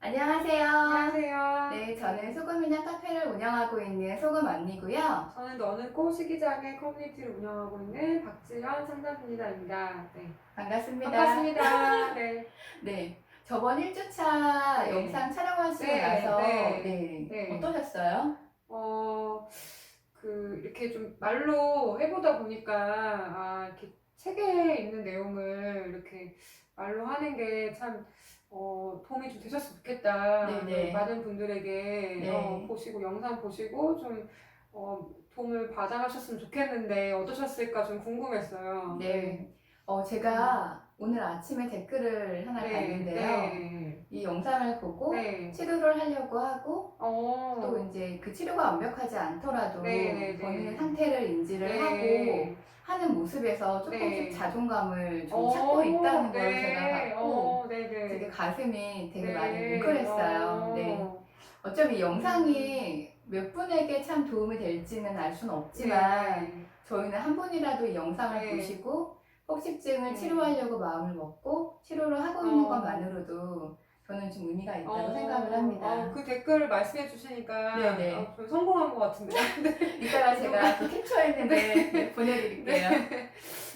안녕하세요. 안녕하세요. 네, 저는 소금이나 카페를 운영하고 있는 소금 언니고요. 저는 너는 꽃시기장의 커뮤니티를 운영하고 있는 박지현 상담입니다. 네. 반갑습니다. 반갑습니다. 네. 네, 저번 1주차 네. 영상 촬영하시고 네. 나서 네. 네, 네. 어떠셨어요? 이렇게 좀 말로 해보다 보니까, 이렇게 책에 있는 내용을 이렇게 말로 하는 게 참, 도움이 좀 되셨으면 좋겠다. 네네. 많은 분들에게, 네. 보시고, 영상 보시고, 좀, 도움을 받아가셨으면 좋겠는데, 어떠셨을까 좀 궁금했어요. 네. 네. 음. 제가 오늘 아침에 댓글을 하나 네. 봤는데요. 네. 이 영상을 보고 네. 치료를 하려고 하고 또 어, 이제 그 치료가 완벽하지 네. 않더라도 네. 본인의 네. 상태를 인지를 하고 네. 하는 모습에서 조금씩 네. 자존감을 좀 찾고 있다는 걸 제가 네. 봤고 되게 네네. 가슴이 되게 많이 네. 뭉클했어요. 네. 어쩜 이 음, 영상이 몇 분에게 참 도움이 될지는 알 수는 없지만 네. 저희는 한 분이라도 이 영상을 네. 보시고 혹식증을 네. 치료하려고 마음을 먹고 치료를 하고 있는 어, 것만으로도 저는 좀 의미가 있다고 생각을 합니다. 그 댓글을 말씀해 주시니까, 네네. 좀 성공한 것 같은데. 이따가 누가, 제가 그 캡처했는데 네, 보내드릴게요. 네.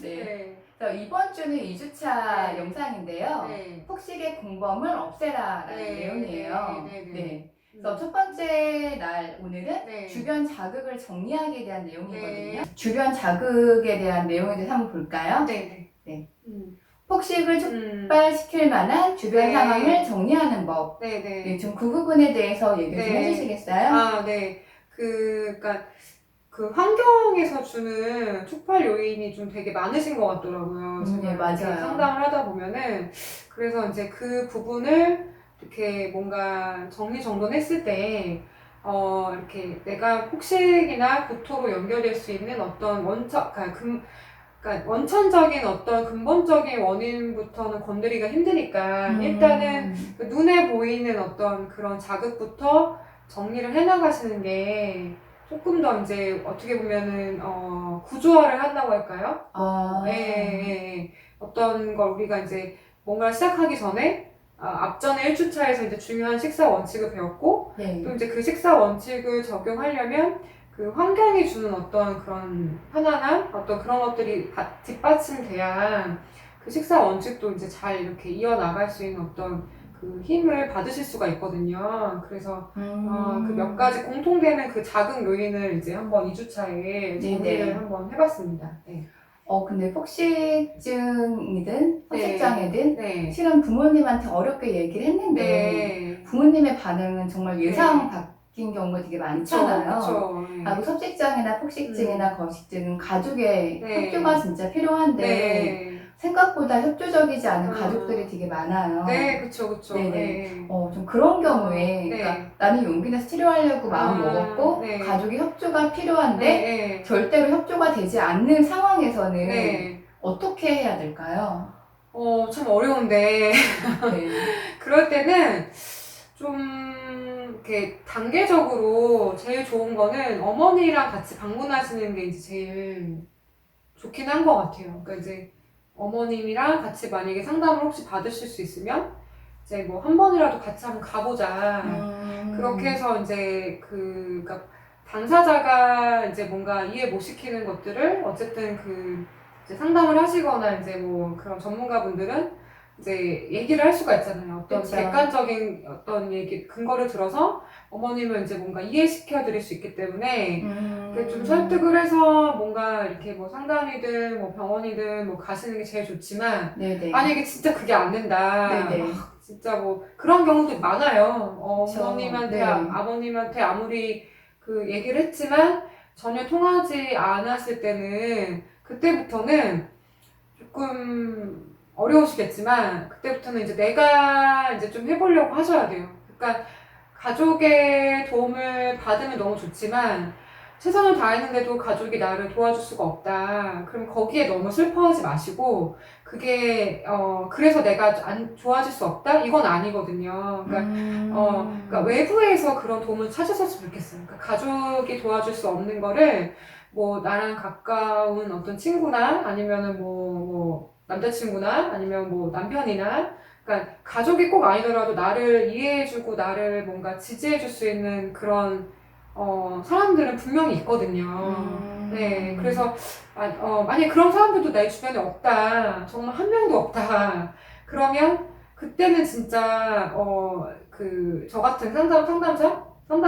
네. 네. 그래서 이번 주는 2주차 네. 영상인데요. 네. 폭식의 공범을 없애라라는 네. 네. 내용이에요. 네. 네. 네. 그래서 첫 번째 날 오늘은 네. 주변 자극을 정리하기에 대한 내용이거든요. 네. 주변 자극에 대한 내용에 대해서 한번 볼까요? 네. 네. 음. 폭식을 음. 촉발시킬 만한 주변 네. 상황을 정리하는 법. 네. 네, 네. 좀 그 부분에 대해서 얘기를 좀 네. 해주시겠어요? 네. 그니까, 그 환경에서 주는 촉발 요인이 좀 되게 많으신 것 같더라고요. 네, 제가 이렇게 맞아요. 상담을 하다 보면은. 그래서 이제 그 부분을 이렇게 뭔가 정리정돈했을 때, 이렇게 내가 폭식이나 구토로 연결될 수 있는 어떤 그러니까 원천적인 어떤 근본적인 원인부터는 건드리기가 힘드니까 일단은 그 눈에 보이는 어떤 그런 자극부터 정리를 해나가시는 게 조금 더 이제 어떻게 보면은 구조화를 한다고 할까요? 예, 예, 예. 어떤 걸 우리가 이제 뭔가를 시작하기 전에 앞전에 1주차에서 이제 중요한 식사 원칙을 배웠고 네. 또 이제 그 식사 원칙을 적용하려면 그 환경이 주는 어떤 그런 편안함, 어떤 그런 것들이 뒷받침돼야 그 식사 원칙도 이제 잘 이렇게 이어나갈 수 있는 어떤 그 힘을 받으실 수가 있거든요. 그래서 그 몇 가지 공통되는 그 자극 요인을 이제 한번 2주차에 정리를 네네. 한번 해봤습니다. 네. 근데 폭식증이든 폭식장애든 네. 실은 부모님한테 어렵게 얘기를 했는데 네. 부모님의 반응은 정말 예상 네. 바뀐 경우가 되게 그쵸, 많잖아요. 그쵸. 하고 네. 섭식장애나 폭식증이나 거식증은 가족의 네. 협조가 진짜 필요한데 네. 생각보다 협조적이지 않은 어. 가족들이 되게 많아요. 네, 그쵸. 네네. 네. 좀 그런 경우에, 네. 그러니까 나는 용기 내서 치료하려고 마음 먹었고, 네. 가족의 협조가 필요한데, 네. 절대로 협조가 되지 않는 상황에서는 네. 어떻게 해야 될까요? 참 어려운데. 네. 그럴 때는 좀, 이렇게 단계적으로 제일 좋은 거는 어머니랑 같이 방문하시는 게 이제 제일 좋긴 한 것 같아요. 그러니까 이제 어머님이랑 같이 만약에 상담을 혹시 받으실 수 있으면 이제 뭐 한 번이라도 같이 한번 가보자. 그렇게 해서 이제 그러니까 당사자가 이제 뭔가 이해 못 시키는 것들을 어쨌든 이제 상담을 하시거나 이제 뭐 그런 전문가분들은 이제 얘기를 할 수가 있잖아요. 어떤 그쵸. 객관적인 어떤 근거를 들어서 어머님을 이제 뭔가 이해시켜 드릴 수 있기 때문에 좀 설득을 해서 뭔가 이렇게 뭐 상담이든 뭐 병원이든 뭐 가시는 게 제일 좋지만 네네. 만약에 진짜 그게 안 된다. 네네. 진짜 뭐 그런 경우도 많아요. 그쵸. 어머님한테 네. 아버님한테 아무리 그 얘기를 했지만 전혀 통하지 않았을 때는 그때부터는 조금 어려우시겠지만 그때부터는 이제 내가 이제 좀 해보려고 하셔야 돼요. 그러니까 가족의 도움을 받으면 너무 좋지만 최선을 다했는데도 가족이 나를 도와줄 수가 없다. 그럼 거기에 너무 슬퍼하지 마시고 그게 그래서 내가 안 좋아질 수 없다? 이건 아니거든요. 그러니까 외부에서 그런 도움을 찾으셨으면 좋겠어요. 그러니까 가족이 도와줄 수 없는 거를 뭐 나랑 가까운 어떤 친구나 아니면은 뭐 남자친구나 아니면 뭐 남편이나 그러니까 가족이 꼭 아니더라도 나를 이해해주고 나를 뭔가 지지해줄 수 있는 그런 사람들은 분명히 있거든요. 네, 그래서 만약에 그런 사람들도 내 주변에 없다, 정말 한 명도 없다. 그러면 그때는 진짜 저 같은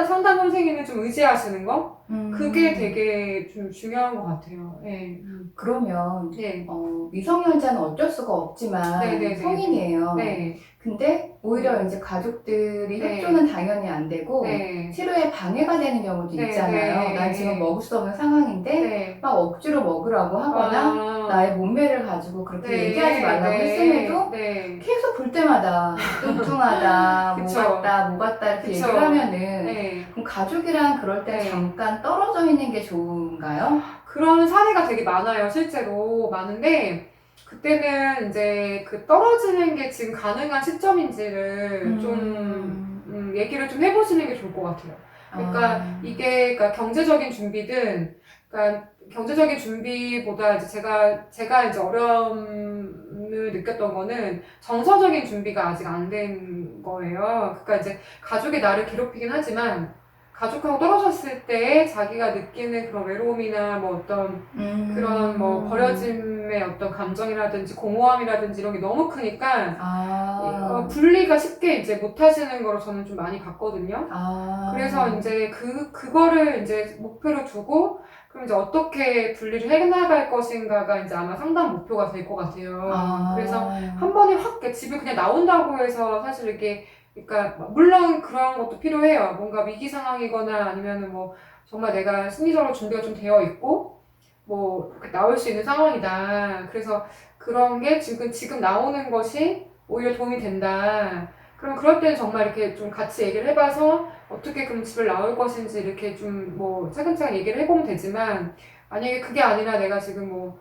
상담 선생님을 좀 의지하시는 거? 그게 되게 좀 중요한 것 같아요. 네. 그러면 네. 미성년자는 어쩔 수가 없지만 네네네. 성인이에요. 네. 근데 오히려 이제 가족들이 네. 협조는 당연히 안 되고 네. 치료에 방해가 되는 경우도 네, 있잖아요. 네. 난 지금 먹을 수 없는 상황인데 네. 막 억지로 먹으라고 하거나 나의 몸매를 가지고 그렇게 네. 얘기하지 말라고 네. 했음에도 네. 계속 볼 때마다 뚱뚱하다, 뭐 그쵸. 같다, 뭐 같다 이렇게 그쵸. 얘기를 하면은 네. 그럼 가족이랑 그럴 때 네. 잠깐 떨어져 있는 게 좋은가요? 그런 사례가 되게 많아요. 실제로 많은데 그때는 이제 그 떨어지는 게 지금 가능한 시점인지를 좀 얘기를 좀 해보시는 게 좋을 것 같아요. 그러니까 이게 그러니까 경제적인 준비든 그러니까 경제적인 준비보다 이제 제가 이제 어려움을 느꼈던 거는 정서적인 준비가 아직 안 된 거예요. 그러니까 이제 가족이 나를 괴롭히긴 하지만 가족하고 떨어졌을 때 자기가 느끼는 그런 외로움이나 뭐 어떤 그런 뭐 버려짐의 어떤 감정이라든지 공허함이라든지 이런 게 너무 크니까 분리가 쉽게 이제 못 하시는 거로 저는 좀 많이 봤거든요. 그래서 이제 그거를 이제 목표로 두고 그럼 이제 어떻게 분리를 해나갈 것인가가 이제 아마 상담 목표가 될 것 같아요. 그래서 한 번에 확 집을 그냥 나온다고 해서 사실 이게 그러니까 물론 그런 것도 필요해요. 뭔가 위기 상황이거나 아니면은 뭐 정말 내가 심리적으로 준비가 좀 되어 있고 뭐 나올 수 있는 상황이다. 그래서 그런 게 지금 나오는 것이 오히려 도움이 된다. 그럼 그럴 때는 정말 이렇게 좀 같이 얘기를 해봐서 어떻게 그럼 집을 나올 것인지 이렇게 좀 뭐 차근차근 얘기를 해보면 되지만 만약에 그게 아니라 내가 지금 뭐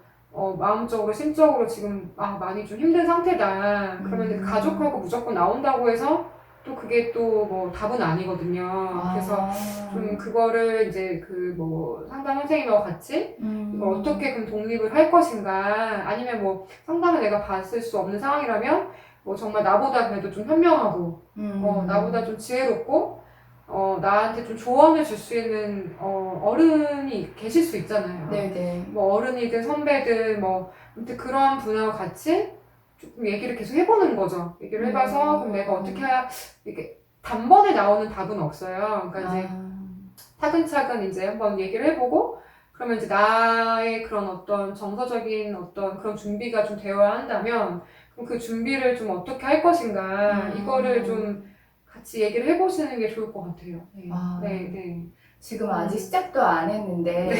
마음적으로 심적으로 지금 많이 좀 힘든 상태다. 그러면 가족하고 무조건 나온다고 해서 또 그게 또 뭐 답은 아니거든요. 그래서 좀 그거를 이제 그 뭐 상담 선생님하고 같이 이걸 어떻게 그럼 독립을 할 것인가 아니면 뭐 상담을 내가 받을 수 없는 상황이라면 뭐 정말 나보다 그래도 좀 현명하고 나보다 좀 지혜롭고 나한테 좀 조언을 줄 수 있는 어른이 계실 수 있잖아요. 네네. 뭐 어른이든 선배든 뭐 아무튼 그런 분하고 같이 조금 얘기를 계속 해보는 거죠. 얘기를 해봐서 그럼 내가 어떻게 해야 이게 단번에 나오는 답은 없어요. 그러니까 이제 차근차근 이제 한번 얘기를 해보고 그러면 이제 나의 그런 어떤 정서적인 어떤 그런 준비가 좀 되어야 한다면 그럼 그 준비를 좀 어떻게 할 것인가 이거를 좀 같이 얘기를 해보시는 게 좋을 것 같아요. 네. 지금 아직 시작도 안 했는데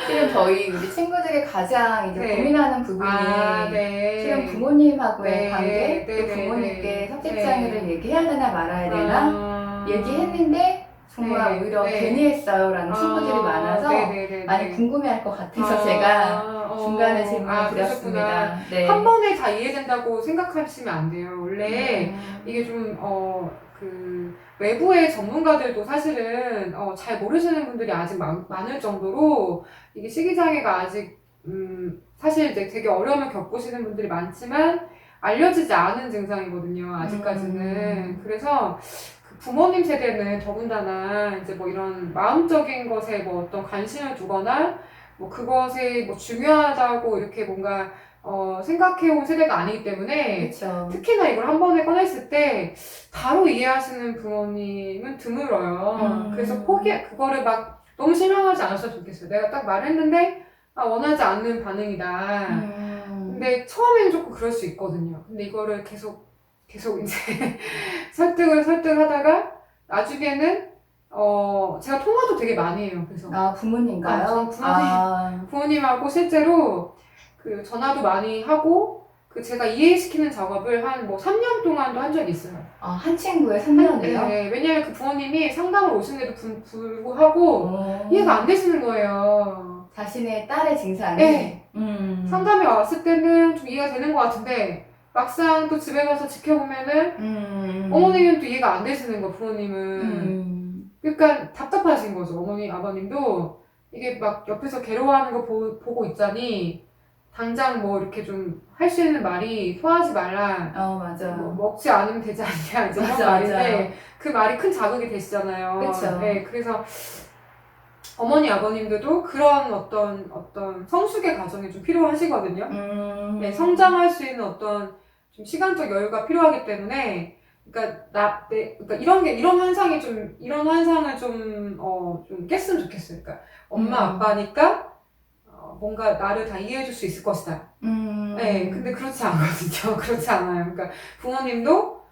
지금 저희 우리 친구들이 가장 이제 고민하는 부분이 지금 부모님하고의 관계 또 부모님께 성격장애를 얘기해야 되나 말아야 되나 얘기했는데 정말 오히려 괜히 했어요라는 친구들이 많아서 많이 궁금해할 것 같아서 제가 중간에 질문을 드렸습니다. 네. 한 번에 다 이해된다고 생각하시면 안 돼요. 원래 이게 좀 그 외부의 전문가들도 사실은 잘 모르시는 분들이 아직 많을 정도로 이게 식이장애가 아직 사실 이제 되게 어려움을 겪으시는 분들이 많지만 알려지지 않은 증상이거든요. 아직까지는. 그래서 그 부모님 세대는 더군다나 이제 뭐 이런 마음적인 것에 뭐 어떤 관심을 두거나 뭐 그것이 뭐 중요하다고 이렇게 뭔가 생각해온 세대가 아니기 때문에 그쵸. 특히나 이걸 한 번에 꺼냈을 때 바로 이해하시는 부모님은 드물어요. 그래서 그거를 막 너무 실망하지 않으셨으면 좋겠어요. 내가 딱 말했는데 원하지 않는 반응이다. 근데 처음에는 조금 그럴 수 있거든요. 근데 이거를 계속 이제 설득하다가 나중에는 제가 통화도 되게 많이 해요. 그래서 부모님가요? 부모님하고 실제로 그 전화도 많이 하고 그 제가 이해시키는 작업을 한 뭐 3년 동안도 한 적이 있어요. 한 친구에 3년이요? 네, 왜냐면 그 부모님이 상담을 오시는데도 불구하고 이해가 안 되시는 거예요. 자신의 딸의 증상이? 네. 상담에 왔을 때는 좀 이해가 되는 것 같은데 막상 또 집에 가서 지켜보면은 어머님은 또 이해가 안 되시는 거 부모님은. 그러니까 답답하신 거죠. 어머니, 아버님도 이게 막 옆에서 괴로워하는 거 보고 있자니 당장 뭐 이렇게 좀 할 수 있는 말이 토하지 말라. 맞아. 뭐 먹지 않으면 되지 않냐. 이제 맞아, 이런 말인데 맞아요. 그 말이 큰 자극이 되시잖아요. 그쵸. 네, 그래서 어머니 아버님들도 그런 어떤 성숙의 과정이 좀 필요하시거든요. 네, 성장할 수 있는 어떤 좀 시간적 여유가 필요하기 때문에 그러니까 이런 환상을 좀 깼으면 좋겠어요. 그러니까 엄마 아빠니까 뭔가 나를 다 이해해줄 수 있을 것이다. 네, 근데 그렇지 않거든요. 그렇지 않아요. 그러니까 부모님도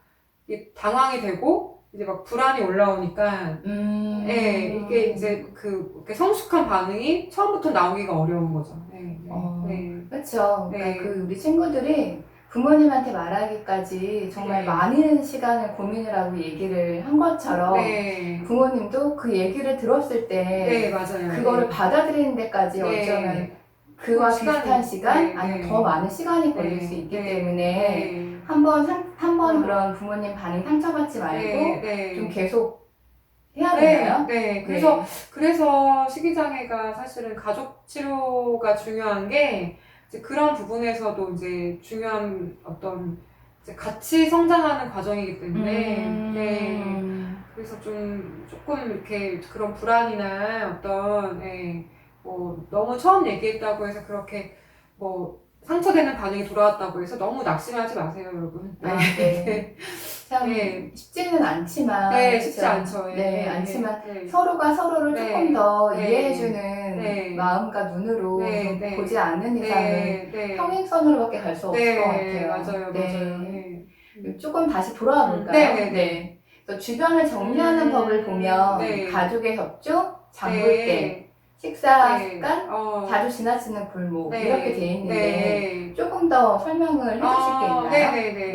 이게 당황이 되고 이제 막 불안이 올라오니까 네, 이게 이제 이렇게 성숙한 반응이 처음부터 나오기가 어려운 거죠. 네, 네. 그렇죠. 네. 그러니까 우리 친구들이 부모님한테 말하기까지 정말 네. 많은 시간을 고민을 하고 얘기를 한 것처럼 네. 부모님도 그 얘기를 들었을 때 네, 맞아요. 그거를 네. 받아들이는 데까지 네. 어쩌면 그와 비슷한 시간 네, 아니면 네. 더 많은 시간이 걸릴 네, 수 있기 네, 때문에 네. 한번 그런 부모님 반응 상처받지 말고 네. 좀 계속 해야 네, 되나요? 네. 그래서 식이장애가 사실은 가족 치료가 중요한 게 이제 그런 부분에서도 이제 중요한 어떤 이제 같이 성장하는 과정이기 때문에 네. 그래서 조금 이렇게 그런 불안이나 어떤 뭐 너무 처음 얘기했다고 해서 그렇게 뭐 상처되는 반응이 돌아왔다고 해서 너무 낙심하지 마세요, 여러분. 네. 네. 참 네. 쉽지는 않지만 네, 쉽지 그렇죠? 않죠. 네, 않지만 네. 서로가 서로를 네. 조금 더 네. 이해해주는 네. 마음과 눈으로 네. 좀 네. 보지 않는 이상은 네. 평행선으로밖에 갈 수 없을 것 같아요. 맞아요. 네. 맞아요. 네. 조금 다시 돌아와 볼까요? 네. 그래서 주변을 정리하는 법을 보면 네. 가족의 협조, 장볼 네. 때, 식사 네. 습관, 자주 지나치는 골목 네. 이렇게 돼 있는데 네. 조금 더 설명을 해주실 게 있나요? 네.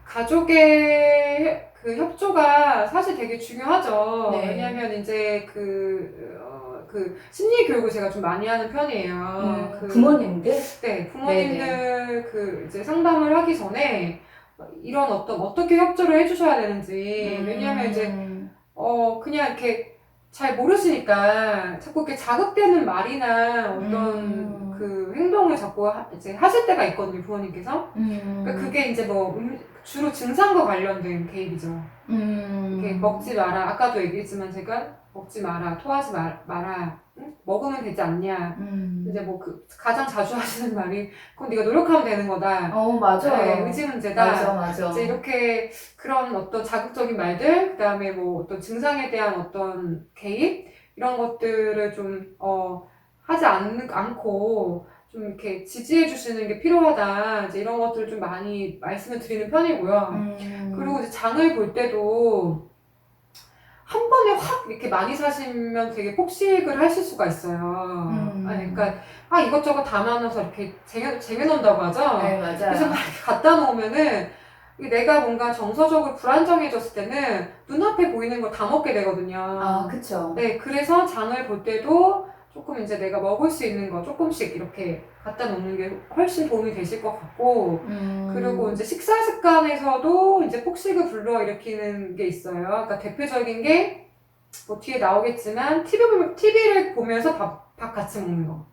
가족의 그 협조가 사실 되게 중요하죠. 네. 왜냐면 이제 심리 교육을 제가 좀 많이 하는 편이에요. 부모님들? 네, 부모님들 이제 상담을 하기 전에 이런 어떻게 협조를 해주셔야 되는지. 왜냐면 이제 그냥 이렇게 잘 모르시니까 자꾸 이렇게 자극되는 말이나 어떤 그 행동을 자꾸 이제 하실 때가 있거든요, 부모님께서. 그러니까 그게 이제 뭐 주로 증상과 관련된 개입이죠. 이렇게 먹지 마라. 아까도 얘기했지만 제가 먹지 마라, 토하지 마라, 응? 먹으면 되지 않냐. 이제 뭐 가장 자주 하시는 말이 그건 네가 노력하면 되는 거다. 맞아. 네, 의지 문제다. 맞아. 이제 이렇게 그런 어떤 자극적인 말들, 그다음에 뭐 어떤 증상에 대한 어떤 개입 이런 것들을 좀 하지 않고 좀 이렇게 지지해 주시는 게 필요하다. 이제 이런 것들을 좀 많이 말씀을 드리는 편이고요. 그리고 이제 장을 볼 때도 한 번에 확 이렇게 많이 사시면 되게 폭식을 하실 수가 있어요. 그러니까 이것저것 담아놔서 이렇게 쟁여놓는다고 하죠. 네, 맞아요. 그래서 막 이렇게 갖다 놓으면은 내가 뭔가 정서적으로 불안정해졌을 때는 눈앞에 보이는 걸 다 먹게 되거든요. 그쵸. 네, 그래서 장을 볼 때도 조금 이제 내가 먹을 수 있는 거 조금씩 이렇게 갖다 놓는 게 훨씬 도움이 되실 것 같고, 그리고 이제 식사 습관에서도 이제 폭식을 불러일으키는 게 있어요. 그러니까 대표적인 게 뭐 뒤에 나오겠지만 TV를 보면서 밥 같이 먹는 거.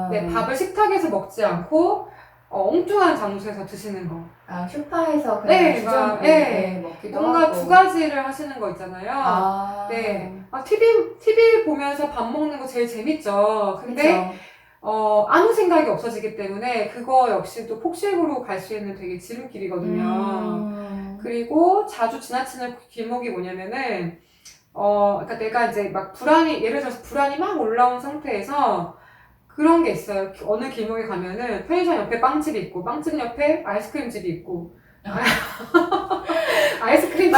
네, 밥을 식탁에서 먹지 않고 엉뚱한 장소에서 드시는 거. 쇼파에서 그냥 주전부리에 먹기도 뭔가 하고. 두 가지를 하시는 거 있잖아요. 네. TV 보면서 밥 먹는 거 제일 재밌죠. 근데 아무 생각이 없어지기 때문에 그거 역시도 폭식으로 갈 수 있는 되게 지름길이거든요. 그리고 자주 지나치는 길목이 뭐냐면은 그러니까 내가 이제 막 예를 들어서 불안이 막 올라온 상태에서 그런 게 있어요. 어느 길목에 가면은 편의점 옆에 빵집이 있고 빵집 옆에 아이스크림집이 있고 아이스크림집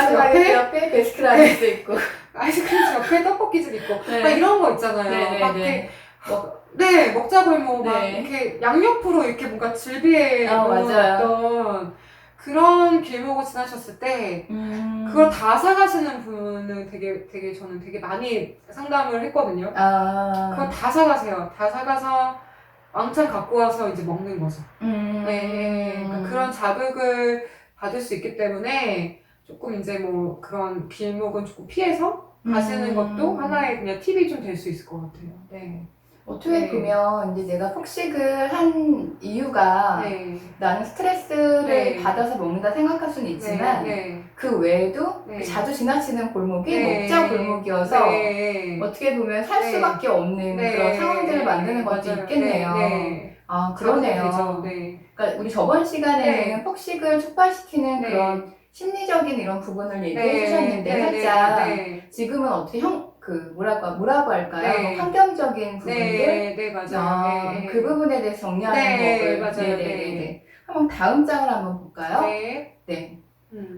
옆에 베스킨라빈스 있고 아이스크림집 옆에 떡볶이집 있고 네. 막 이런 거 있잖아요. 막 이렇게 먹자골목 막 이렇게 양옆으로 이렇게 뭔가 질비해 놓은 어떤 그런 길목을 지나셨을 때 그걸 다 사가시는 분은 되게 저는 되게 많이 상담을 했거든요. 그거 다 사가세요. 다 사가서 왕창 갖고 와서 이제 먹는 거죠. 그러니까 그런 자극을 받을 수 있기 때문에 조금 이제 뭐 그런 길목은 조금 피해서 가시는 것도 하나의 그냥 팁이 좀 될 수 있을 것 같아요. 네. 어떻게 네. 보면 이제 내가 폭식을 한 이유가 네. 나는 스트레스를 네. 받아서 먹는다 생각할 수는 있지만 네. 그 외에도 네. 그 자주 지나치는 골목이 네. 목자 골목이어서 네. 어떻게 보면 살 네. 수밖에 없는 네. 그런 상황들을 만드는 것도 맞아요. 있겠네요. 네. 아, 자극이 그러네요. 되죠. 네. 그러니까 우리 저번 시간에는 네. 폭식을 촉발시키는 네. 그런 심리적인 이런 부분을 얘기해 네. 주셨는데 네. 살짝 네. 지금은 어떻게 뭐라고 할까요? 네. 뭐 환경적인 부분들? 네. 네. 맞아요. 네. 그 부분에 대해서 정리하는 네. 법을. 맞아요. 네네네. 한번 다음 장을 한번 볼까요? 네. 네.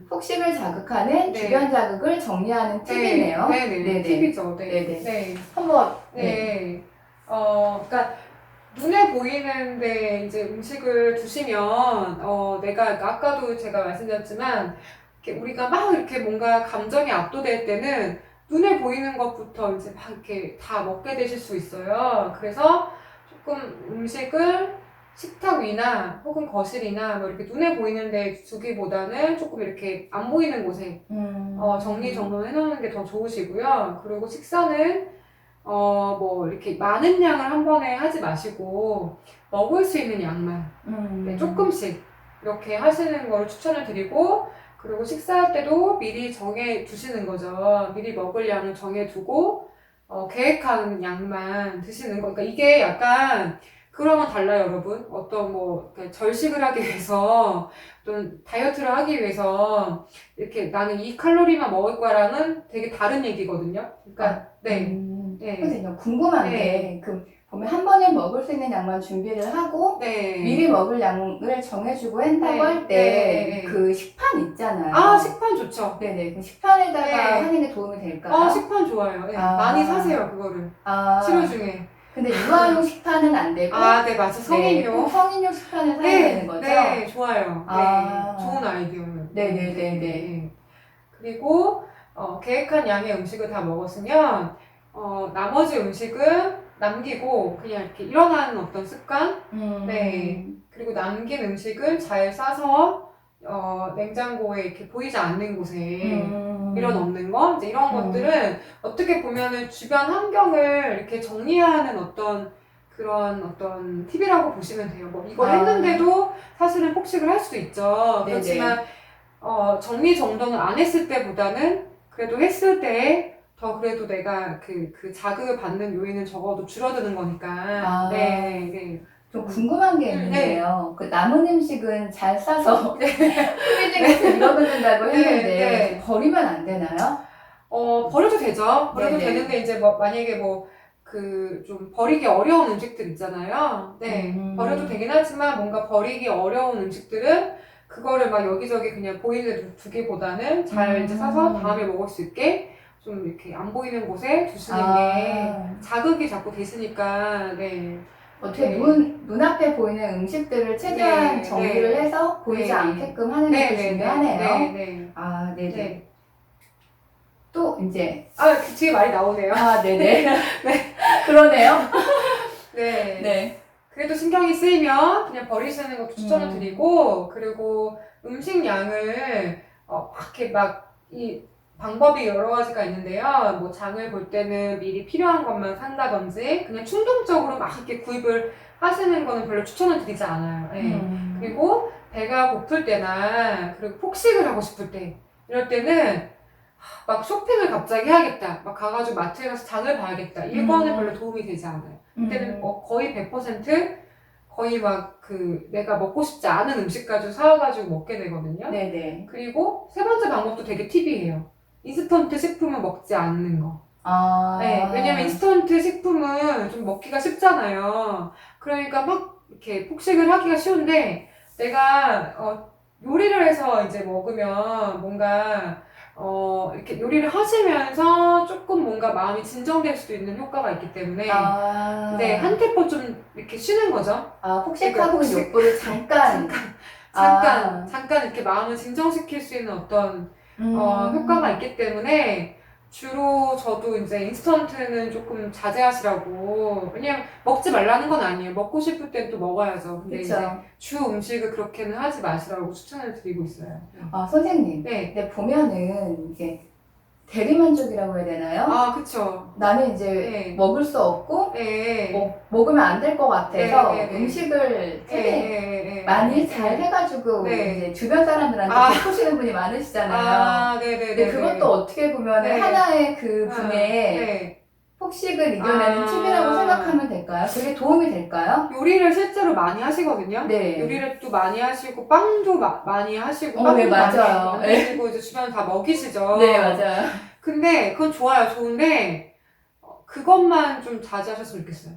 폭식을 자극하는 네. 주변 자극을 정리하는 팁이네요. 네. 네. 네네. 팁이죠. 네. 네네. 네. 한번. 네. 그러니까 눈에 보이는데 이제 음식을 두시면, 내가 아까도 제가 말씀드렸지만, 이렇게 우리가 막 이렇게 뭔가 감정이 압도될 때는 눈에 보이는 것부터 이제 막 이렇게 다 먹게 되실 수 있어요. 그래서 조금 음식을 식탁 위나 혹은 거실이나 뭐 이렇게 눈에 보이는 데 두기보다는 조금 이렇게 안 보이는 곳에 정리정돈 해놓는 게 더 좋으시고요. 그리고 식사는 뭐 이렇게 많은 양을 한 번에 하지 마시고 먹을 수 있는 양만 네, 조금씩 이렇게 하시는 걸 추천을 드리고, 그리고 식사할 때도 미리 정해 두시는 거죠. 미리 먹을 양을 정해 두고 계획한 양만 드시는 거. 그러니까 이게 약간 그러면 달라요, 여러분. 어떤 뭐 절식을 하기 위해서 어떤 다이어트를 하기 위해서 이렇게 나는 이 칼로리만 먹을 거랑은 되게 다른 얘기거든요. 그러니까 네. 네. 선생님 궁금한 네. 게 보면 한 번에 먹을 수 있는 양만 준비를 하고 네. 미리 먹을 양을 정해주고 한다고 네. 할 때 네. 그 식판 있잖아요. 아, 식판 좋죠. 네네. 그 식판에다가 네. 하는 게 도움이 될까요? 식판 좋아요. 네. 아. 많이 사세요, 그거를. 치료 중에. 근데 유아용 식판은 안 되고 네, 맞아. 성인용. 꼭 성인용 식판을 사야 되는 거죠? 네, 좋아요. 아. 네, 좋은 아이디어예요. 네네네네. 그리고 계획한 양의 음식을 다 먹었으면 나머지 음식은 남기고 그냥 이렇게 일어나는 어떤 습관. 네. 그리고 남긴 음식은 잘 싸서 냉장고에 이렇게 보이지 않는 곳에 밀어넣는 거. 이제 이런 것들은 어떻게 보면은 주변 환경을 이렇게 정리하는 그런 어떤 팁이라고 보시면 돼요. 뭐 이걸 했는데도 사실은 폭식을 할 수도 있죠. 네네. 그렇지만 정리정돈을 안 했을 때보다는 그래도 했을 때 더 그래도 내가 그 자극을 받는 요인은 적어도 줄어드는 거니까. 네. 좀 궁금한 게 있는데요. 그 남은 음식은 잘 싸서 프리징 곳에 밀어넣는다고 했는데 버리면 안 되나요? 버려도 되죠. 버려도 네네. 되는데 이제 뭐 만약에 좀 버리기 어려운 음식들 있잖아요. 네. 버려도 되긴 하지만 뭔가 버리기 어려운 음식들은 그거를 막 여기저기 그냥 보이는 데 두기보다는 잘 이제 싸서 다음에 먹을 수 있게 좀 이렇게 안 보이는 곳에 두시는 게 자극이 자꾸 되시니까. 네. 어떻게 눈앞에 보이는 음식들을 최대한 정리를 해서 보이지 않게끔 하는 게 중요하네요. 네네. 네네. 또 이제 뒤에 말이 나오네요. 네네. 네. 그러네요. 네. 네. 그래도 신경이 쓰이면 그냥 버리시는 것도 추천을 드리고, 그리고 음식 양을 이 방법이 여러 가지가 있는데요. 뭐 장을 볼 때는 미리 필요한 것만 산다든지 그냥 충동적으로 막 이렇게 구입을 하시는 거는 별로 추천을 드리지 않아요. 네. 그리고 배가 고플 때나 그리고 폭식을 하고 싶을 때 이럴 때는 막 쇼핑을 갑자기 해야겠다. 막 가가지고 마트에 가서 장을 봐야겠다. 이거는 별로 도움이 되지 않아요. 그때는 거의 100% 거의 내가 먹고 싶지 않은 음식 가지고 사와가지고 먹게 되거든요. 네네. 그리고 세 번째 방법도 되게 팁이에요. 인스턴트 식품을 먹지 않는 거. 네, 왜냐면 인스턴트 식품은 좀 먹기가 쉽잖아요. 그러니까 막 이렇게 폭식을 하기가 쉬운데 내가 요리를 해서 이제 먹으면 뭔가 이렇게 요리를 하시면서 조금 뭔가 마음이 진정될 수도 있는 효과가 있기 때문에 네, 한 템포 좀 이렇게 쉬는 거죠. 폭식하고 욕구를 잠깐 이렇게 마음을 진정시킬 수 있는 어떤 효과가 있기 때문에 주로 저도 이제 인스턴트는 조금 자제하시라고. 왜냐면 먹지 말라는 건 아니에요. 먹고 싶을 땐 또 먹어야죠. 근데 그쵸. 이제 주 음식을 그렇게는 하지 마시라고 추천을 드리고 있어요. 선생님. 네. 근데 보면은 이게 대리만족이라고 해야 되나요? 아, 그쵸. 나는 이제 네. 먹을 수 없고 네. 먹으면 안 될 것 같아서 네, 네, 네. 음식을 되게 네. 많이 잘 해가지고 네. 이제 주변 사람들한테 베푸시는 분이 많으시잖아요. 아, 네네네. 근데 그것도 어떻게 보면 네. 하나의 그 분의 네. 폭식을 이겨내는 팁이라고 생각하면 될까요? 그게 도움이 될까요? 요리를 실제로 많이 하시거든요. 네. 요리를 또 많이 하시고 빵도 많이 하시고 네, 빵도 맞아요. 많이 만드시고 이제 주변 다 먹이시죠. 네, 맞아요. 근데 그건 좋아요. 좋은데 그것만 좀 자제하셨으면 좋겠어요.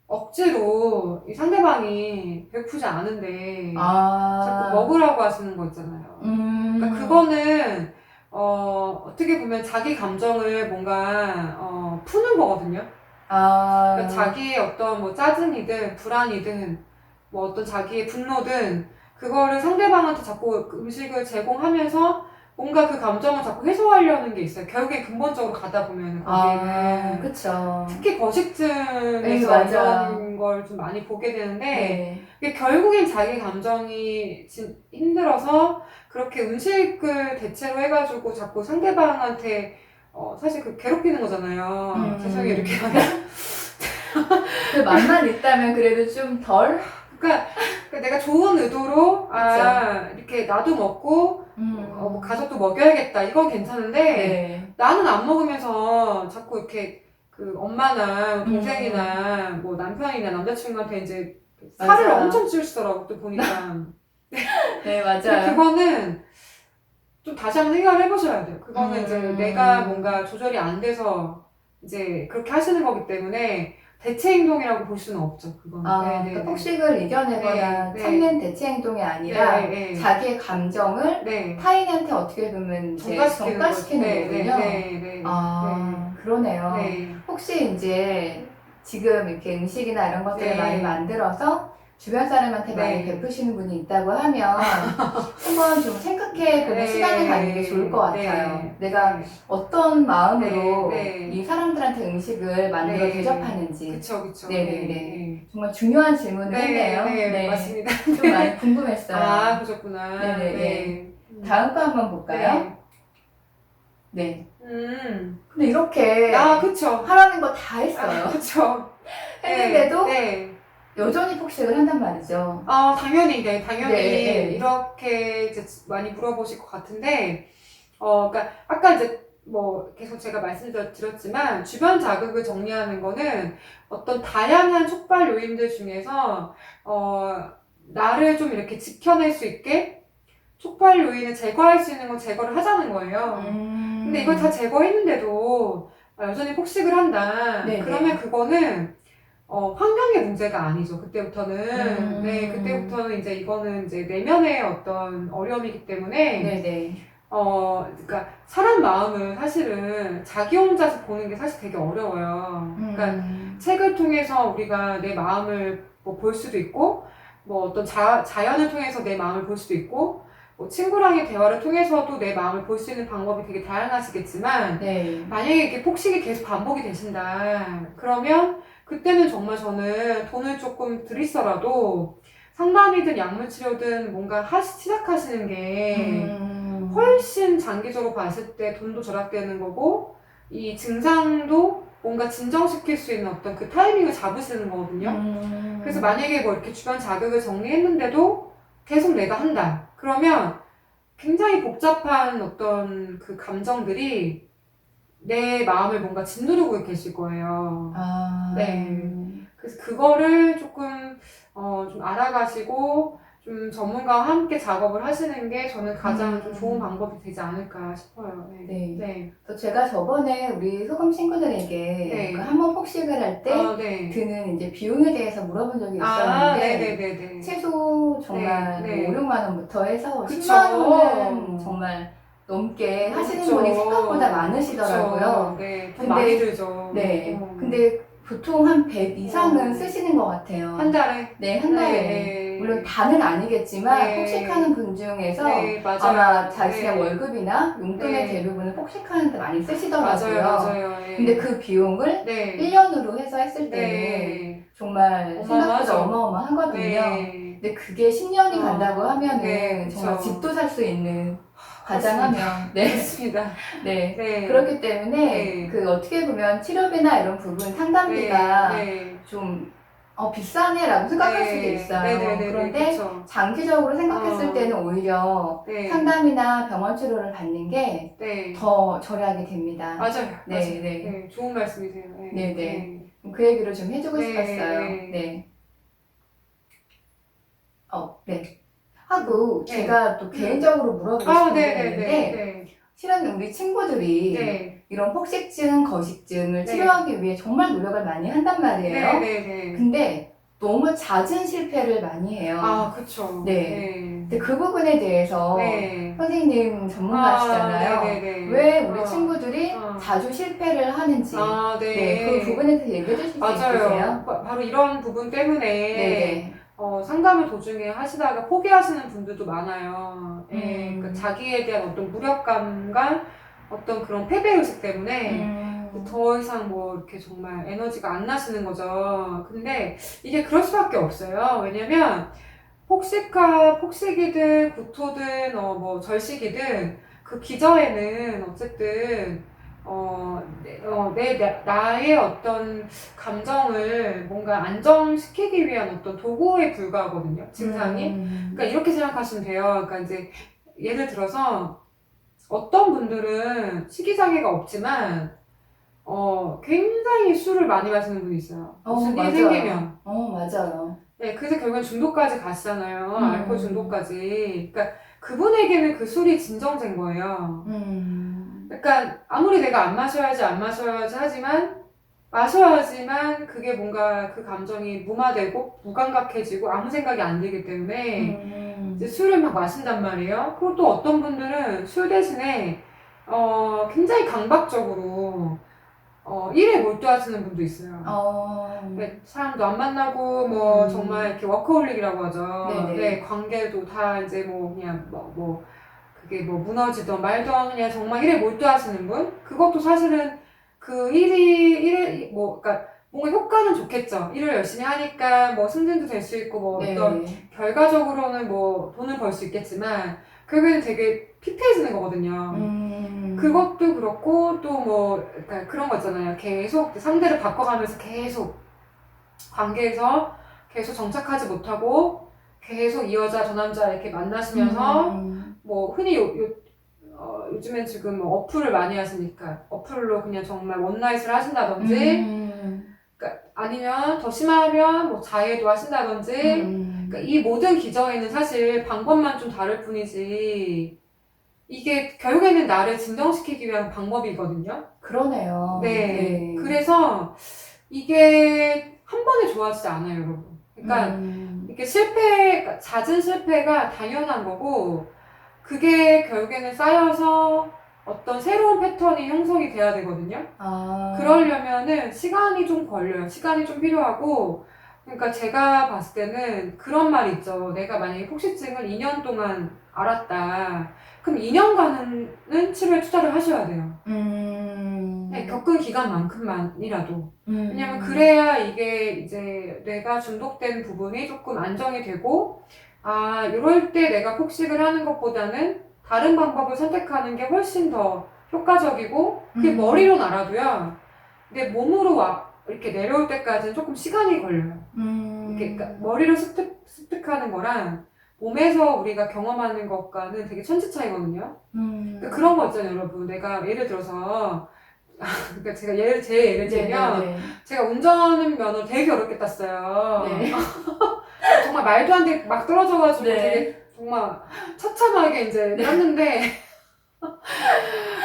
억지로 이 상대방이 배고프지 않은데 자꾸 먹으라고 하시는 거 있잖아요. 그러니까 그거는 어떻게 보면 자기 감정을 뭔가 푸는 거거든요. 그러니까 자기의 어떤 뭐 짜증이든 불안이든 뭐 어떤 자기의 분노든 그거를 상대방한테 자꾸 음식을 제공하면서 뭔가 그 감정을 자꾸 해소하려는 게 있어요. 결국에 근본적으로 가다 보면 거기는 그쵸. 특히 거식증에서 네, 맞아요. 이런 걸 좀 많이 보게 되는데 네. 이게 결국엔 자기 감정이 힘들어서 그렇게 음식을 대체로 해가지고 자꾸 상대방한테 사실 그 괴롭히는 거잖아요. 세상에 이렇게 그 맛만 있다면 그래도 좀 덜? 그러니까 내가 좋은 의도로 이렇게 나도 먹고 뭐 가족도 먹여야겠다 이건 괜찮은데 네. 나는 안 먹으면서 자꾸 이렇게 그 엄마나 동생이나 뭐 남편이나 남자친구한테 이제 살을 맞아요. 엄청 찌우시더라고 또 보니까. 네, 근데 맞아요. 그거는 좀 다시 한번 생각을 해보셔야 돼요. 그거는 이제 내가 음. 뭔가 조절이 안 돼서 이제 그렇게 하시는 거기 때문에 대체 행동이라고 볼 수는 없죠. 그거는. 그러니까 폭식을 이겨내거나 네, 참는 대체 행동이 아니라 네. 자기의 감정을 네. 타인한테 어떻게 보면 이제 전가시키는 거군요. 그러네요. 네. 혹시 이제 지금 이렇게 음식이나 이런 것들을 네. 많이 만들어서 주변 사람한테 많이 네. 베푸시는 분이 있다고 하면 한번 좀 생각해보는 네. 시간을 갖는 게 좋을 것 같아요. 내가 어떤 마음으로 이 사람들한테 음식을 만들어 네. 대접하는지. 그쵸. 네네네. 정말 중요한 질문을 했네요. 네, 맞습니다. 좀 많이 궁금했어요. 그러셨구나. 네네네. 다음 거 한번 볼까요? 네. 근데 이렇게 그쵸. 하라는 거 다 했어요. 그쵸. 했는데도 네. 여전히 폭식을 한단 말이죠. 당연히 네. 이렇게 이제 많이 물어보실 것 같은데, 그러니까 아까 이제 뭐 계속 제가 말씀드렸지만 주변 자극을 정리하는 거는 어떤 다양한 촉발 요인들 중에서 나를 좀 이렇게 지켜낼 수 있게 촉발 요인을 제거할 수 있는 건 제거를 하자는 거예요. 근데 이걸 다 제거했는데도 여전히 폭식을 한다. 네네. 그러면 그거는 환경의 문제가 아니죠. 그때부터는. 그때부터는 이제 이거는 이제 내면의 어떤 어려움이기 때문에. 네네. 그러니까 사람 마음은 사실은 자기 혼자서 보는 게 사실 되게 어려워요. 그러니까 책을 통해서 우리가 내 마음을 뭐 볼 수도 있고, 뭐 어떤 자연을 통해서 내 마음을 볼 수도 있고, 뭐 친구랑의 대화를 통해서도 내 마음을 볼 수 있는 방법이 되게 다양하시겠지만, 만약에 이렇게 폭식이 계속 반복이 되신다. 그러면 그때는 정말 저는 돈을 조금 들이더라도 상담이든 약물치료든 뭔가 시작하시는 게 훨씬 장기적으로 봤을 때 돈도 절약되는 거고 이 증상도 뭔가 진정시킬 수 있는 어떤 그 타이밍을 잡으시는 거거든요. 그래서 만약에 뭐 이렇게 주변 자극을 정리했는데도 계속 내가 한다. 그러면 굉장히 복잡한 어떤 그 감정들이 내 마음을 뭔가 짓누르고 계실 거예요. 그래서 그거를 조금 좀 알아가시고 좀 전문가와 함께 작업을 하시는 게 저는 가장 좀 좋은 방법이 되지 않을까 싶어요. 또 제가 저번에 우리 소금 친구들에게 한번 폭식을 할 때 드는 이제 비용에 대해서 물어본 적이 있었는데 최소 정말 뭐 5, 6만 원부터 해서 10만 원은 정말 넘게 하시는 분이 생각보다 많으시더라고요. 돈 많이 들죠. 근데 보통 한 100 이상은 쓰시는 것 같아요. 한 달에? 한 달에. 물론 다는 아니겠지만 폭식하는 분 중에서 아마 자신의 월급이나 용돈의 대부분을 폭식하는 데 많이 쓰시더라고요. 맞아요. 근데 그 비용을 1년으로 해서 했을 때는 정말 생각보다 어마어마하거든요. 근데 그게 10년이 간다고 하면은 정말 집도 살 수 있는 과장하면. 네. 그렇습니다. 네. 네. 그렇기 때문에 네. 그 어떻게 보면 치료비나 이런 부분 상담비가 좀 비싸네라고 생각할 수도 있어요. 그런데 그쵸. 장기적으로 생각했을 때는 오히려 상담이나 병원 치료를 받는 게 더 절약이 됩니다. 맞아요. 네, 맞아요. 네. 네, 좋은 말씀이세요. 네, 네. 그 얘기를 좀 해주고 싶었어요. 네. 네. 하고 제가 또 개인적으로 물어보고 싶은 게 있는데 실은 우리 친구들이 이런 폭식증, 거식증을 치료하기 위해 정말 노력을 많이 한단 말이에요. 근데 너무 잦은 실패를 많이 해요. 아, 그쵸. 네. 근데 그 부분에 대해서 선생님 전문가시잖아요. 왜 우리 친구들이 자주 실패를 하는지 그 부분에 대해서 얘기해 주실 수 있으세요? 바로 이런 부분 때문에 상담을 도중에 하시다가 포기하시는 분들도 많아요. 그러니까 자기에 대한 어떤 무력감과 어떤 그런 패배의식 때문에 더 이상 뭐 이렇게 정말 에너지가 안 나시는 거죠. 근데 이게 그럴 수밖에 없어요. 왜냐면 폭식이든 구토든 뭐 절식이든 그 기저에는 어쨌든 나의 어떤 감정을 뭔가 안정시키기 위한 어떤 도구에 불과하거든요, 증상이. 그러니까 이렇게 생각하시면 돼요. 그러니까 이제 예를 들어서 어떤 분들은 식이장애가 없지만 굉장히 술을 많이 마시는 분이 있어요. 무슨 일이 생기면. 맞아요. 네, 그래서 결국엔 중독까지 가시잖아요. 알코올 중독까지. 그러니까 그분에게는 그 술이 진정제인 거예요. 그러니까 아무리 내가 안 마셔야지 하지만 마셔야지만 그게 뭔가 그 감정이 무마되고 무감각해지고 아무 생각이 안 들기 때문에 이제 술을 막 마신단 말이에요. 그리고 또 어떤 분들은 술 대신에 굉장히 강박적으로 일에 몰두하시는 분도 있어요. 네, 사람도 안 만나고 뭐 정말 이렇게 워커홀릭이라고 하죠. 네, 관계도 다 이제 뭐 그냥 그게 뭐 무너지던 말던 그냥 정말 일에 몰두하시는 분. 그것도 사실은 그 일에 그러니까 뭔가 효과는 좋겠죠. 일을 열심히 하니까 뭐 승진도 될 수 있고 뭐 어떤 결과적으로는 뭐 돈을 벌 수 있겠지만 결국에는 되게 피폐해지는 거거든요. 그것도 그렇고 또 뭐 그러니까 그런 거 있잖아요. 계속 상대를 바꿔가면서 계속 관계에서 계속 정착하지 못하고 계속 이 여자 저 남자 이렇게 만나시면서 뭐 흔히 요즘엔 지금 뭐 어플을 많이 하시니까 어플로 그냥 정말 원나잇을 하신다든지 그러니까 아니면 더 심하면 뭐 자해도 하신다든지 그러니까 이 모든 기저에는 사실 방법만 좀 다를 뿐이지 이게 결국에는 나를 진정시키기 위한 방법이거든요. 그러네요. 네. 그래서 이게 한 번에 좋아지지 않아요, 여러분. 그러니까 이렇게 그러니까 잦은 실패가 당연한 거고 그게 결국에는 쌓여서 어떤 새로운 패턴이 형성이 돼야 되거든요. 그러려면은 시간이 좀 걸려요. 시간이 좀 필요하고 그러니까 제가 봤을 때는 그런 말이 있죠. 내가 만약에 폭식증을 2년 동안 알았다. 그럼 2년간은 치료에 투자를 하셔야 돼요. 네, 겪은 기간만큼만이라도. 왜냐면 그래야 이게 이제 뇌가 중독된 부분이 조금 안정이 되고 이럴 때 내가 폭식을 하는 것보다는 다른 방법을 선택하는 게 훨씬 더 효과적이고 그게 머리로는 알아도요. 내 몸으로 이렇게 내려올 때까지는 조금 시간이 걸려요. 그러니까 머리로 습득하는 거랑 몸에서 우리가 경험하는 것과는 되게 천지 차이거든요. 그러니까 그런 거 있잖아요, 여러분. 내가 예를 들어서 그러니까 제가 제 예를 들면 제가 운전면허를 되게 어렵게 땄어요. 정말 말도 안 돼 막 떨어져가지고 되게 정말 처참하게 이제 땄는데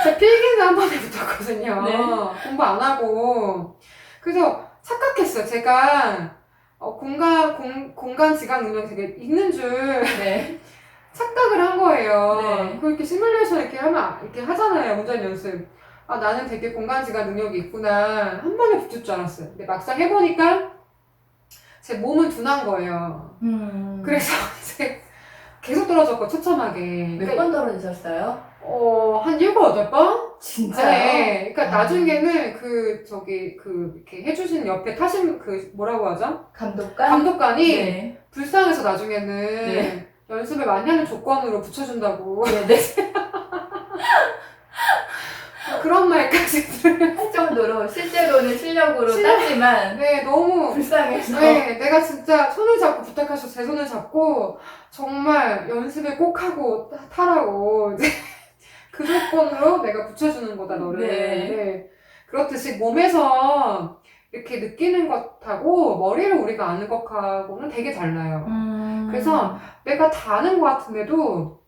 제가 필기는 한 번에 붙었거든요. 공부 안 하고. 그래서 착각했어요. 제가 공간 지각 능력이 되게 있는 줄 착각을 한 거예요. 그렇게 시뮬레이션 이렇게 하잖아요. 운전 연습. 나는 되게 공간 지각 능력이 있구나. 한 번에 붙을 줄 알았어요. 근데 막상 해보니까 제 몸은 둔한 거예요. 그래서 이제 계속 떨어졌고 처참하게. 몇 번 떨어지셨어요? 한 7, 8번? 진짜요? 네. 그러니까 나중에는 이렇게 해주신 옆에 타신 뭐라고 하죠? 감독관이 불쌍해서 나중에는 연습을 많이 하는 조건으로 붙여준다고. 말까지 들으면서 할 정도로 실제로는 실력으로 따지만 네, 너무 불쌍해서. 네, 내가 진짜 손을 잡고 부탁하셔서 제 손을 잡고 정말 연습을 꼭 하고 타라고 이제 그 조건으로 내가 붙여주는 거다 너를. 네. 네. 그렇듯이 몸에서 이렇게 느끼는 것하고 머리를 우리가 아는 것하고는 되게 달라요. 그래서 내가 다 아는 것 같은데도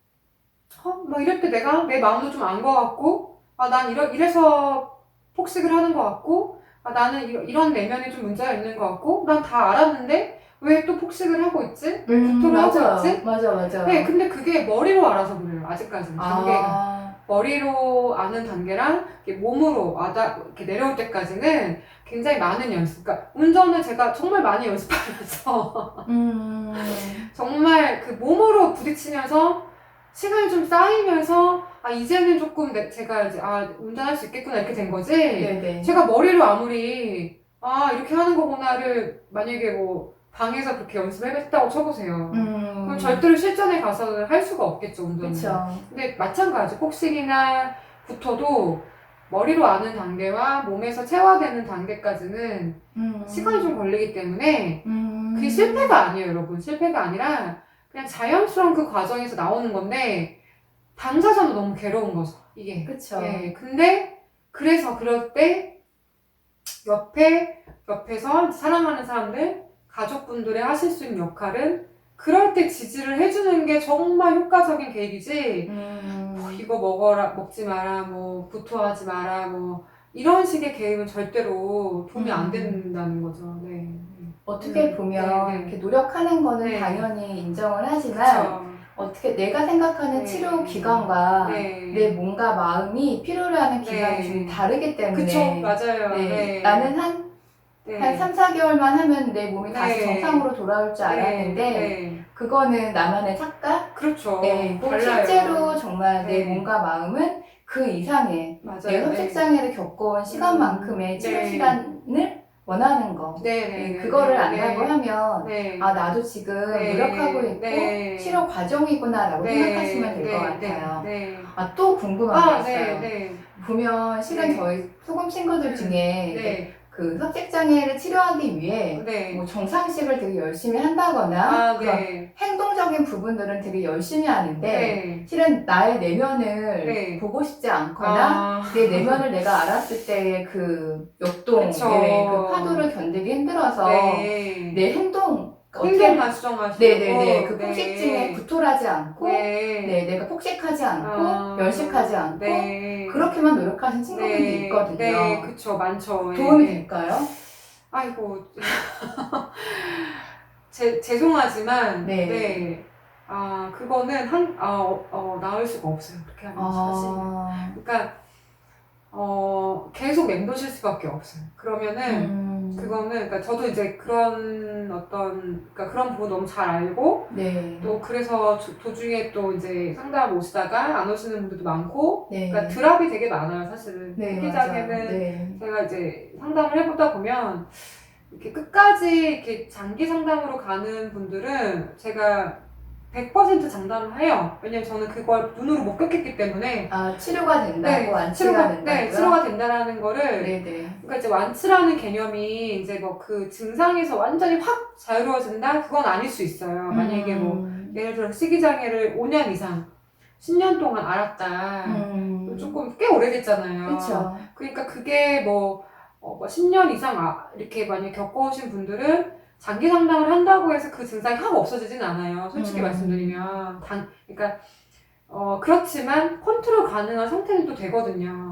막 이럴 때 내가 내 마음도 좀 안 것 같고 난 이래서 폭식을 하는 것 같고 나는 이런 내면에 좀 문제가 있는 것 같고 난 다 알았는데 왜 또 폭식을 하고 있지? 왜 구토를 하고 있지? 맞아. 네, 근데 그게 머리로 알아서 그래요. 아직까지는 단계가. 머리로 아는 단계랑 이렇게 몸으로 이렇게 내려올 때까지는 굉장히 많은 연습. 그러니까 운전을 제가 정말 많이 연습하면서 정말 그 몸으로 부딪히면서 시간이 좀 쌓이면서 이제는 조금 제가 이제 운전할 수 있겠구나 이렇게 된 거지. 네네. 제가 머리로 아무리 이렇게 하는 거구나를 만약에 뭐 방에서 그렇게 연습해봤다고 쳐보세요. 그럼 절대로 실전에 가서는 할 수가 없겠죠, 운전은. 그쵸. 근데 마찬가지, 폭식이나 구토도 머리로 아는 단계와 몸에서 체화되는 단계까지는 시간이 좀 걸리기 때문에 그게 실패가 아니에요, 여러분. 실패가 아니라 그냥 자연스러운 그 과정에서 나오는 건데 당사자는 너무 괴로운 거죠, 이게. 그쵸. 네, 근데 그래서 그럴 때 옆에서 사랑하는 사람들, 가족분들의 하실 수 있는 역할은 그럴 때 지지를 해주는 게 정말 효과적인 계획이지 뭐 이거 먹지 마라 뭐 구토하지 마라 뭐 이런 식의 계획은 절대로 도움이 안 된다는 거죠. 네. 어떻게 보면 네. 이렇게 노력하는 거는 네. 당연히 인정을 하지만 그쵸. 어떻게 내가 생각하는 네. 치료 기간과 네. 내 몸과 마음이 필요로 하는 기간이 네. 좀 다르기 때문에 그쵸, 맞아요. 네. 네. 나는 한 3, 4개월만 하면 내 몸이 다시 네. 정상으로 돌아올 줄 알았는데 네. 그거는 나만의 착각? 그렇죠. 네, 꼭 달라요. 실제로 정말 네. 내 몸과 마음은 그 이상의 맞아요. 내가 협색장애를 겪어온 시간만큼의 치료 네. 시간을 원하는 거. 네. 그거를 안다고 하면 네. 나도 지금 네. 노력하고 있고 네. 치료 과정이구나라고 네. 생각하시면 될 것 네. 같아요. 네. 또 궁금한 게 있어요. 네. 보면 실은 네. 저희 소금 친구들 중에 네. 그 협색장애를 치료하기 위해 네. 뭐 정상식을 되게 열심히 한다거나 그런 네. 행동적인 부분들은 되게 열심히 하는데 네. 실은 나의 내면을 네. 보고 싶지 않거나 내 내면을 내가 알았을 때의 그 역동, 그쵸. 그 파도를 견디기 힘들어서 네. 내 행동만 행동만 수정하시고 네네네 그 폭식증에 구토하지 않고 네. 내가 폭식하지 않고 면식하지 않고 네. 그렇게만 노력하신 친구분도 있거든요. 네, 그쵸, 많죠. 도움이 네. 될까요? 아이고 죄송하지만 네. 그거는 나을 수가 없어요. 그렇게 하면 사실. 그러니까 계속 맴도실 수밖에 없어요. 그러면은 그거는 그러니까 저도 이제 그러니까 그런 부분 너무 잘 알고 네. 또 그래서 도중에 또 이제 상담 오시다가 안 오시는 분들도 많고 네. 그러니까 드랍이 되게 많아요, 사실은. 네, 특기장에는 네. 제가 이제 상담을 해보다 보면 이렇게 끝까지 이렇게 장기 상담으로 가는 분들은 제가 100% 장담을 해요. 왜냐면 저는 그걸 눈으로 목격했기 때문에. 치료가 된다고, 완치가 된다고요? 네, 치료가 된다라는 거를. 네네. 그러니까 이제 완치라는 개념이 이제 뭐 그 증상에서 완전히 확 자유로워진다? 그건 아닐 수 있어요. 만약에 뭐, 예를 들어 식이장애를 5년 이상, 10년 동안 알았다. 조금 꽤 오래됐잖아요. 그쵸. 그러니까 그게 뭐 10년 이상 이렇게 많이 겪어오신 분들은 장기 상담을 한다고 해서 그 증상이 확 없어지진 않아요. 솔직히 말씀드리면. 그러니까, 그렇지만 컨트롤 가능한 상태는 또 되거든요.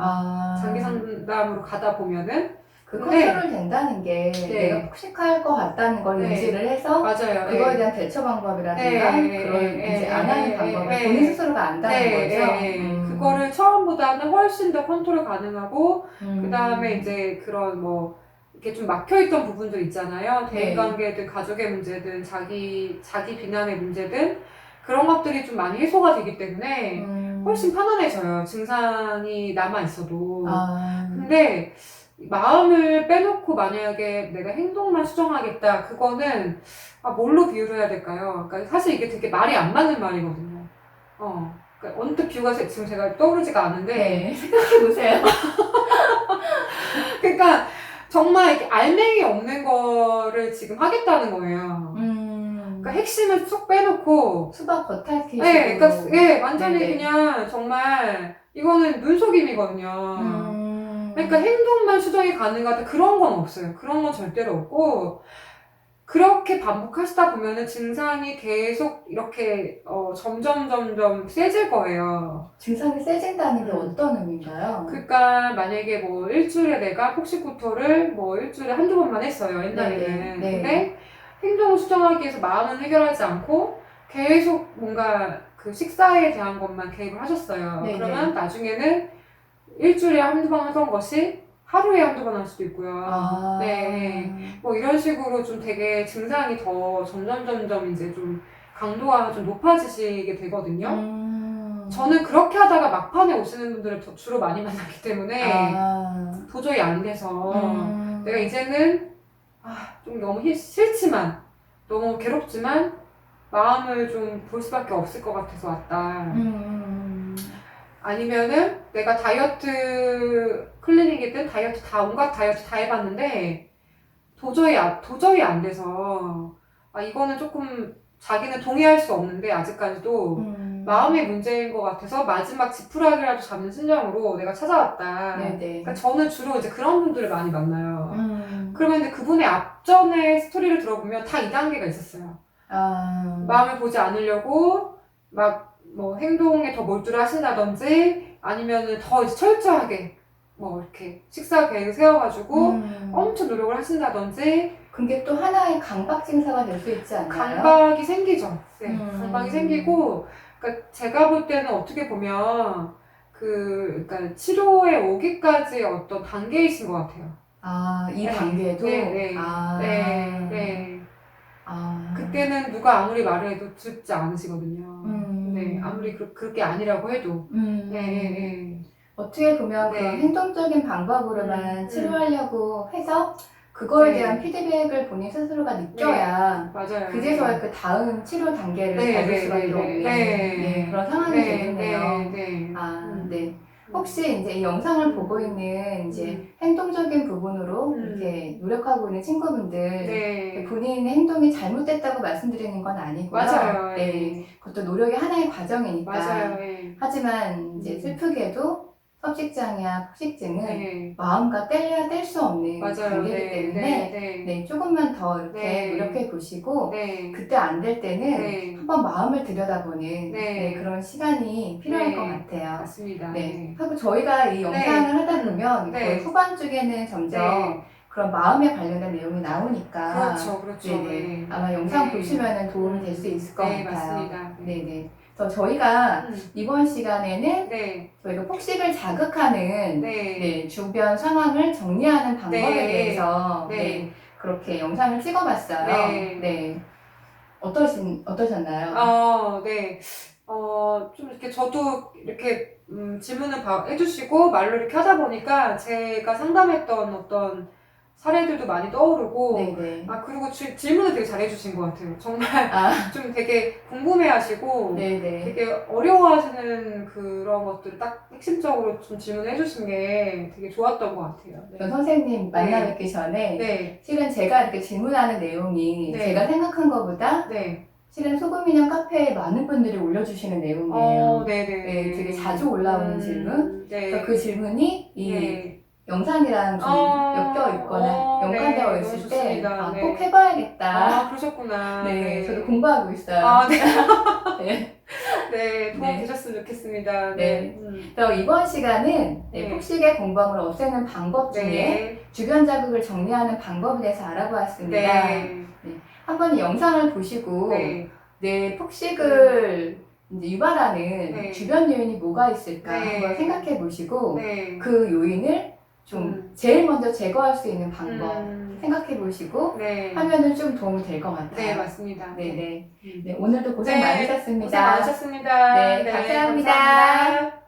장기 상담으로 가다 보면은. 그 컨트롤 된다는 게 내가 폭식할 것 같다는 걸 인지를 해서 맞아요. 그거에 대한 대처 방법이라든가 그런 이제 안 하는 방법을 본인 스스로가 안다는 거죠. 그거를 처음보다는 훨씬 더 컨트롤 가능하고 그 다음에 이제 그런 뭐 이렇게 좀 막혀있던 부분들 있잖아요. 대인관계든 가족의 문제든 자기 비난의 문제든 그런 것들이 좀 많이 해소가 되기 때문에 훨씬 편안해져요. 증상이 남아있어도. 근데 마음을 빼놓고 만약에 내가 행동만 수정하겠다, 그거는 뭘로 비유를 해야 될까요? 그러니까 사실 이게 되게 말이 안 맞는 말이거든요. 그러니까 언뜻 비유가 지금 제가 떠오르지가 않은데 생각해보세요. 그러니까 정말 이렇게 알맹이 없는 거를 지금 하겠다는 거예요. 그러니까 핵심을 쏙 빼놓고 수박 겉핥기. 네, 그러니까 예, 완전히 네네. 그냥 정말 이거는 눈속임이거든요. 그러니까 행동만 수정이 가능하다 그런 건 없어요. 그런 건 절대로 없고 그렇게 반복하시다 보면은 증상이 계속 이렇게 점점 세질 거예요. 증상이 세진다는 게 어떤 의미인가요? 그러니까 만약에 뭐 일주일에 내가 폭식구토를 뭐 일주일에 한두 번만 했어요. 옛날에는. 네네. 근데 행동을 수정하기 위해서 마음은 해결하지 않고 계속 뭔가 그 식사에 대한 것만 개입을 하셨어요. 네네. 그러면 나중에는 일주일에 한두 번 하던 것이 하루에 한두 번 할 수도 있고요. 아. 네. 뭐 이런 식으로 좀 되게 증상이 더 점점 이제 좀 강도가 좀 높아지시게 되거든요. 저는 그렇게 하다가 막판에 오시는 분들을 주로 많이 만나기 때문에 도저히 안 돼서 내가 이제는 좀 너무 싫지만 너무 괴롭지만 마음을 좀 볼 수밖에 없을 것 같아서 왔다. 아니면은 내가 다이어트 클리닉이든 다이어트 온갖 다이어트 다 해봤는데 도저히 안 돼서 이거는 조금 자기는 동의할 수 없는데 아직까지도 마음의 문제인 것 같아서 마지막 지푸라기라도 잡는 심정으로 내가 찾아왔다. 네네. 그러니까 저는 주로 이제 그런 분들을 많이 만나요. 그러면 이제 그분의 앞전의 스토리를 들어보면 다 2단계가 있었어요. 마음을 보지 않으려고 막 뭐 행동에 더 몰두를 하신다든지 아니면은 더 이제 철저하게 뭐 이렇게 식사 계획을 세워가지고 엄청 노력을 하신다든지 그게 또 하나의 강박 증사가 될 수 있지 않나요? 강박이 생기죠. 네, 강박이 생기고 그러니까 제가 볼 때는 어떻게 보면 그러니까 치료에 오기까지 어떤 단계이신 것 같아요. 이 단계도? 네. 그때는 누가 아무리 말을 해도 듣지 않으시거든요. 네, 아무리 그렇게 아니라고 해도. 어떻게 보면 그런 행동적인 방법으로만 치료하려고 해서 그거에 대한 피드백을 본인 스스로가 느껴야 맞아요. 그제서야 그 다음 치료 단계를 밟을 수밖에 없는 그런 상황이 되겠네요. 네. 혹시 이제 이 영상을 보고 있는 이제 행동적인 부분으로 이렇게 노력하고 있는 친구분들 본인의 행동이 잘못됐다고 말씀드리는 건 아니고요. 맞아요. 네. 그것도 노력의 하나의 과정이니까. 맞아요. 하지만 이제 슬프게도 섭식장애와 폭식증은 마음과 뗄래야 뗄 수 없는 단계이기 때문에 조금만 더 이렇게 노력해 보시고 그때 안 될 때는 한번 마음을 들여다보는 그런 시간이 필요할 것 같아요. 맞습니다. 하고 저희가 이 영상을 하다 보면 거의 후반 쪽에는 점점 그런 마음에 관련된 내용이 나오니까 그렇죠. 아마 영상 보시면 도움이 될 수 있을 것 같아요. 맞습니다. 그래서 저희가 이번 시간에는 저희가 폭식을 자극하는 주변 상황을 정리하는 방법에 대해서 그렇게 영상을 찍어봤어요. 어떠셨나요? 좀 이렇게 저도 이렇게 질문을 해주시고 말로 이렇게 하다 보니까 제가 상담했던 어떤 사례들도 많이 떠오르고 그리고 질문을 되게 잘해주신 것 같아요. 정말 좀 되게 궁금해하시고 되게 어려워하시는 그런 것들을 딱 핵심적으로 좀 질문을 해주신 게 되게 좋았던 것 같아요. 선생님 만나 뵙기 전에 실은 제가 이렇게 질문하는 내용이 제가 생각한 것보다 실은 소금인형 카페에 많은 분들이 올려주시는 내용이에요. 되게 자주 올라오는 질문. 그래서 그 질문이 이 영상이랑 좀 엮여 있거나 연관되어 있을 때 꼭 해봐야겠다. 그러셨구나. 저도 공부하고 있어요. 도움 되셨으면 좋겠습니다. 그래서 이번 시간은 폭식의 공범을 없애는 방법 중에 주변 자극을 정리하는 방법에 대해서 알아보았습니다. 한번 영상을 보시고 내 폭식을 이제 유발하는 주변 요인이 뭐가 있을까 한번 생각해 보시고 그 요인을 좀 제일 먼저 제거할 수 있는 방법 생각해 보시고 하면은 좀 도움이 될 것 같아요. 맞습니다. 오늘도 고생 많으셨습니다. 고생 많으셨습니다. 감사합니다.